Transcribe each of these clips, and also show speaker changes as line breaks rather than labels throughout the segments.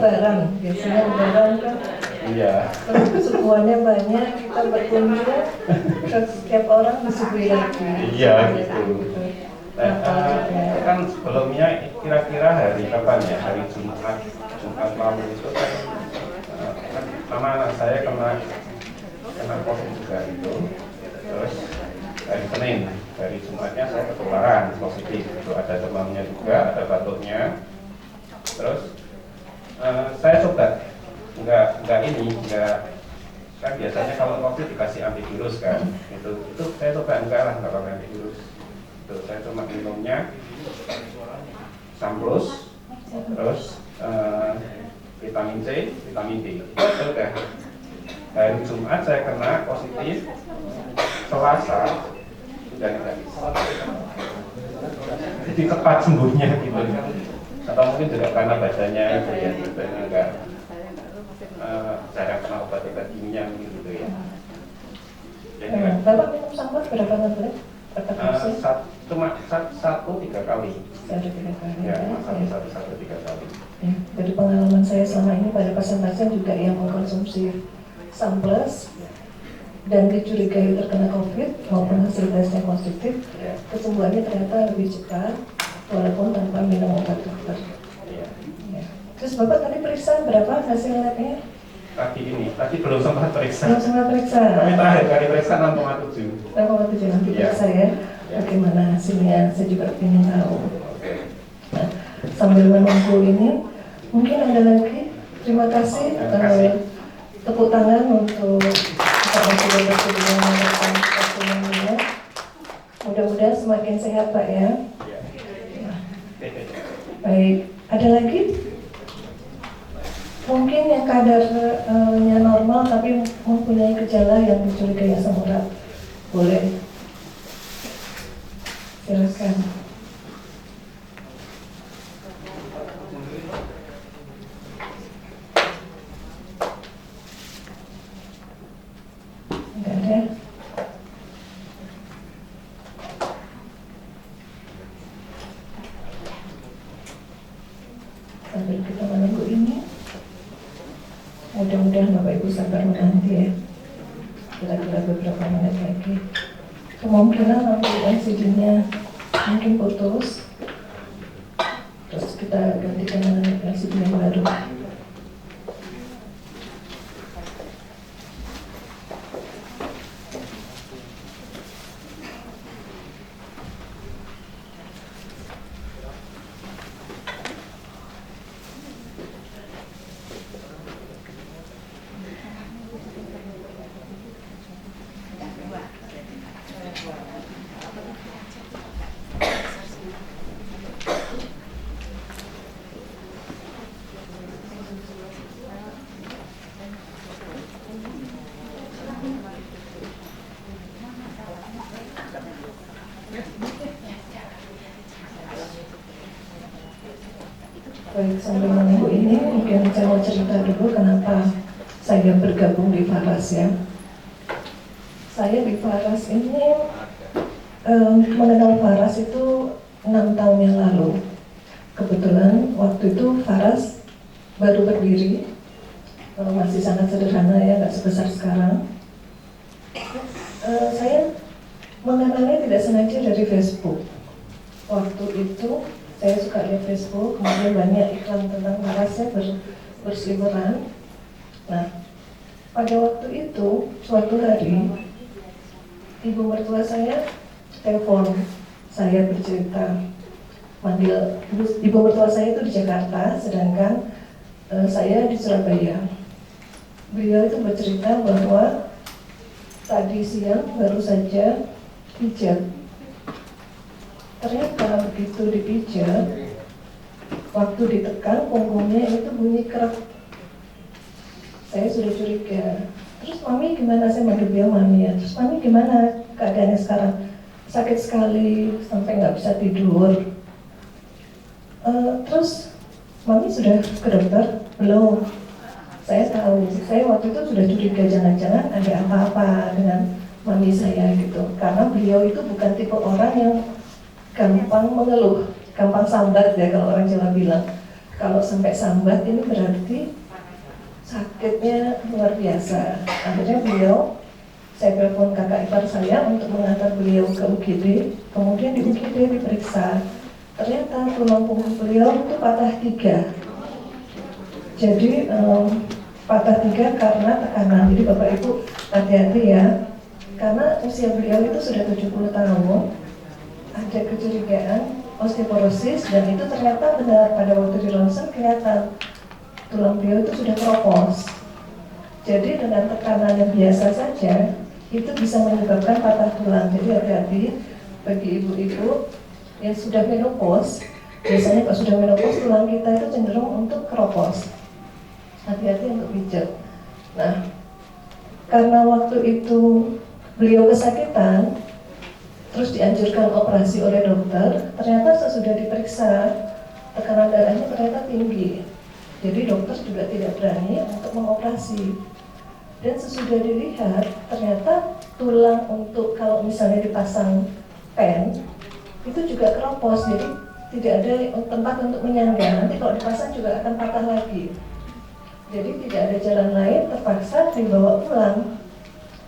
Lebaran, biasanya lebaran kan.
Iya.
Terus sukuannya banyak, kita berkunjung, terus setiap orang disuguhi lagi.
Iya gitu. Kan sebelumnya kira-kira hari kapan ya? Hari Jumat lalu itu kan nama anak saya kena COVID juga itu. Terus hari Senin, hari Jumatnya saya ketularan positif. Itu ada demamnya juga, ada batuknya. Terus saya coba nggak kan biasanya kalau COVID dikasih antivirus kan, itu saya coba enggak pakai antivirus. Itu saya cuma minumnya Samplus, terus vitamin C, vitamin D. Itu udah. Hari Jumat saya kena positif, Selasa sudah negatif. Jadi cepat sembuhnya gitu. Atau mungkin juga karena badannya itu ya, badannya enggak jarang kena obat-obat kimia gitu ya. Jadi
Bapak minum Samplus berapa kali?
Cuma 3 kali.
3 kali.
Ya, satu 3 kali.
Ya, dari pengalaman saya selama ini pada pasien-pasien juga yang mengkonsumsi Samplus dan dicurigai terkena COVID maupun hasil tesnya positif, kesembuhannya ternyata lebih cepat walaupun tanpa minum obat dokter. Ya. Terus Bapak tadi periksa berapa hasil labnya?
Tadi belum sempat periksa.
Belum sempat periksa.
Tapi terakhir kali periksa 6,7.
6,7 nanti periksa ya. Bagaimana hasilnya? Saya juga ingin tahu. Nah, sambil menunggu ini, mungkin ada lagi. Terima kasih. Tepuk tangan untuk Pak Sudah bersedia melakukan testimoninya. Mudah-mudahan semakin sehat Pak ya. Baik, ada lagi? Mungkin yang kadarnya normal tapi mempunyai gejala yang dicurigai asam urat, boleh. Silakan. Enggak ada. Sambil kita menunggu ini, mudah-mudahan Bapak Ibu sabar menanti ya. Kira-kira beberapa menit lagi. Kemungkinan nanti LCD-nya mungkin putus, terus kita gantikan dengan LCD yang baru. Baik, sambil menunggu ini, mungkin saya mau cerita dulu kenapa saya bergabung di Faras ya. Saya di Faras ini mengenal Faras itu 6 tahun yang lalu. Kebetulan waktu itu Faras baru berdiri, masih sangat sederhana ya, nggak sebesar sekarang. Saya mengenalnya tidak sengaja dari Facebook. Waktu itu saya suka lihat Facebook, kemudian banyak iklan tentang Farasnya berseliweran. Nah, pada waktu itu, suatu hari, ibu mertua saya telepon, saya bercerita, manggil ibu mertua saya itu di Jakarta, sedangkan saya di Surabaya. Beliau itu bercerita bahwa tadi siang baru saja pijat. Ternyata begitu dipijat, waktu ditekan punggungnya itu bunyi kerak. Saya sudah curiga. Terus mami gimana? Saya manggil beliau mami ya. Terus mami gimana keadaannya sekarang? Sakit sekali sampai nggak bisa tidur. Terus mami sudah ke dokter? Belum. Saya tahu. Saya waktu itu sudah curiga jangan-jangan ada apa-apa dengan mami saya gitu. Karena beliau itu bukan tipe orang yang gampang mengeluh, gampang sambat ya kalau orang Jawa bilang. Kalau sampai sambat ini berarti sakitnya luar biasa. Akhirnya saya telepon kakak ipar saya untuk mengantar beliau ke UGD. Kemudian di UGD diperiksa, ternyata tulang punggung beliau itu patah 3. Jadi patah 3 karena tekanan. Jadi Bapak Ibu hati-hati ya, karena usia beliau itu sudah 70 tahun. Ada kecurigaan osteoporosis, dan itu ternyata benar. Pada waktu di ronsen kelihatan tulang beliau itu sudah keropos. Jadi dengan tekanan yang biasa saja itu bisa menyebabkan patah tulang. Jadi hati-hati bagi ibu-ibu yang sudah menopause. Biasanya kalau sudah menopause tulang kita itu cenderung untuk keropos. Hati-hati untuk pijat. Nah, karena waktu itu beliau kesakitan, terus dianjurkan operasi oleh dokter, ternyata sesudah diperiksa tekanan darahnya ternyata tinggi. Jadi dokter juga tidak berani untuk mengoperasi. Dan sesudah dilihat, ternyata tulang untuk kalau misalnya dipasang pen, itu juga keropos, jadi tidak ada tempat untuk menyangga. Nanti kalau dipasang juga akan patah lagi. Jadi tidak ada jalan lain, terpaksa dibawa pulang.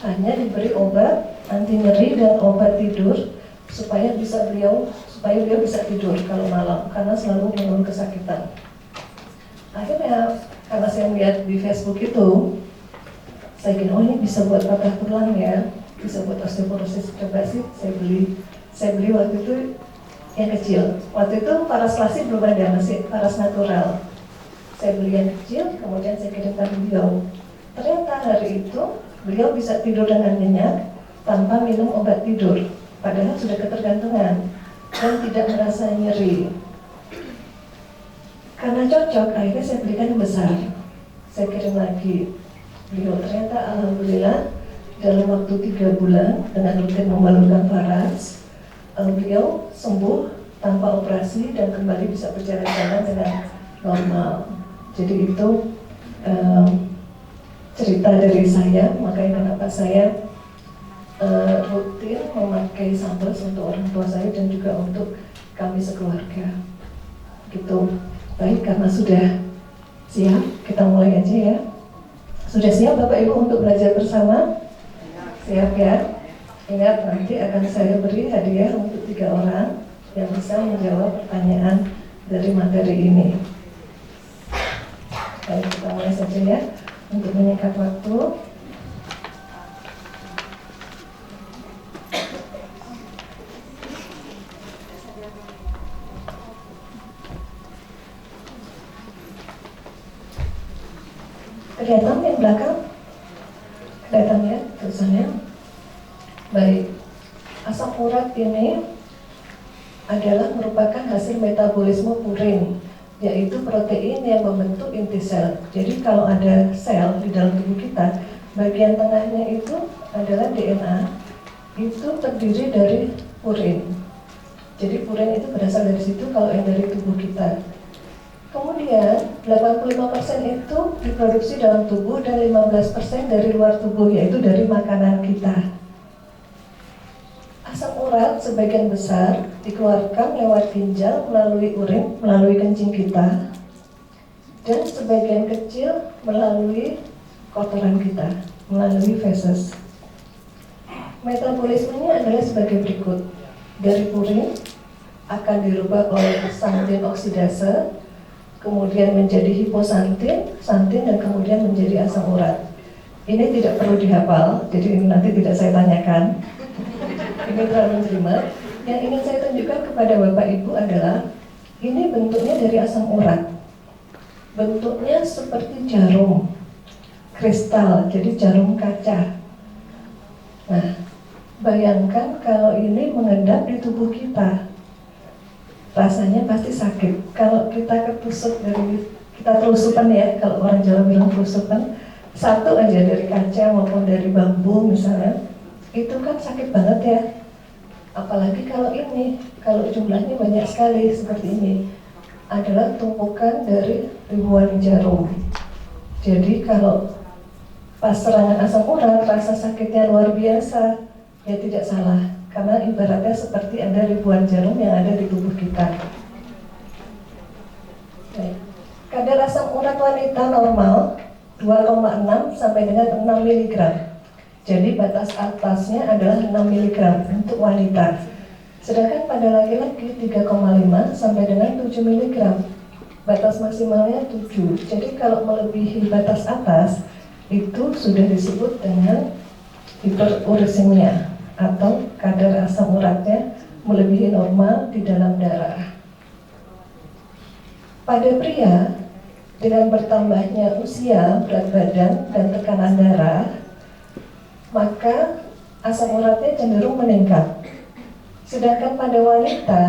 Hanya diberi obat anti nyeri dan obat tidur supaya beliau bisa tidur kalau malam, karena selalu mengeluh kesakitan. Akhirnya karena saya melihat di Facebook itu, saya kira, oh ini bisa buat patah tulang ya, bisa buat osteoporosis. Coba sih saya beli waktu itu yang kecil. Waktu itu paras klasik belum ada, masih paras natural. Saya beli yang kecil, kemudian saya kirimkan beliau. Ternyata hari itu beliau bisa tidur dengan nyenyak tanpa minum obat tidur, padahal sudah ketergantungan dan tidak merasa nyeri. Karena cocok, akhirnya saya belikan yang besar. Saya kirim lagi beliau. Ternyata alhamdulillah dalam waktu 3 bulan dengan rutin membalurkan faras, beliau sembuh tanpa operasi dan kembali bisa berjalan-jalan dengan normal. Jadi itu cerita dari saya. Makanya kenapa saya rutin memakai sampel untuk orang tua saya dan juga untuk kami sekeluarga. Gitu. Baik, karena sudah siap, kita mulai aja ya. Sudah siap Bapak Ibu untuk belajar bersama? Siap ya? Ingat, nanti akan saya beri hadiah untuk 3 orang yang bisa menjawab pertanyaan dari materi ini. Baik, kita mulai saja ya. Untuk menyingkat waktu, kelihatan yang belakang? Kelihatan ya tulisannya? Baik, asam urat ini adalah merupakan hasil metabolisme purin, yaitu protein yang membentuk inti sel. Jadi kalau ada sel di dalam tubuh kita, bagian tengahnya itu adalah DNA, itu terdiri dari purin. Jadi purin itu berasal dari situ kalau yang dari tubuh kita. Kemudian 85% itu diproduksi dalam tubuh dan 15% dari luar tubuh, yaitu dari makanan kita. Asam urat sebagian besar dikeluarkan lewat ginjal melalui urin, melalui kencing kita, dan sebagian kecil melalui kotoran kita, melalui feses. Metabolismenya adalah sebagai berikut. Dari purin akan dirubah oleh xanthin oksidase, kemudian menjadi hipoxanthin, xanthin, dan kemudian menjadi asam urat. Ini tidak perlu dihafal, jadi ini nanti tidak saya tanyakan. Ini terlalu jelimet. Yang ingin saya tunjukkan kepada Bapak Ibu adalah ini bentuknya dari asam urat. Bentuknya seperti jarum kristal, jadi jarum kaca. Nah, bayangkan kalau ini mengendap di tubuh kita, rasanya pasti sakit. Kalau kita ketusuk kita telusupan ya, kalau orang Jawa bilang telusupan, satu aja dari kaca maupun dari bambu misalnya, itu kan sakit banget ya. Apalagi kalau jumlahnya banyak sekali seperti ini, adalah tumpukan dari ribuan jarum. Jadi kalau pas serangan asam urat, rasa sakitnya luar biasa, ya tidak salah. Karena ibaratnya seperti ada ribuan jarum yang ada di tubuh kita. Baik. Kadar asam urat wanita normal 2,6 sampai dengan 6 mg. Jadi batas atasnya adalah 6 mg untuk wanita. Sedangkan pada laki-laki 3,5 sampai dengan 7 mg. Batas maksimalnya 7. Jadi kalau melebihi batas atas itu sudah disebut dengan hiperurisemia atau kadar asam uratnya melebihi normal di dalam darah. Pada pria, dengan bertambahnya usia, berat badan, dan tekanan darah, maka asam uratnya cenderung meningkat. Sedangkan pada wanita,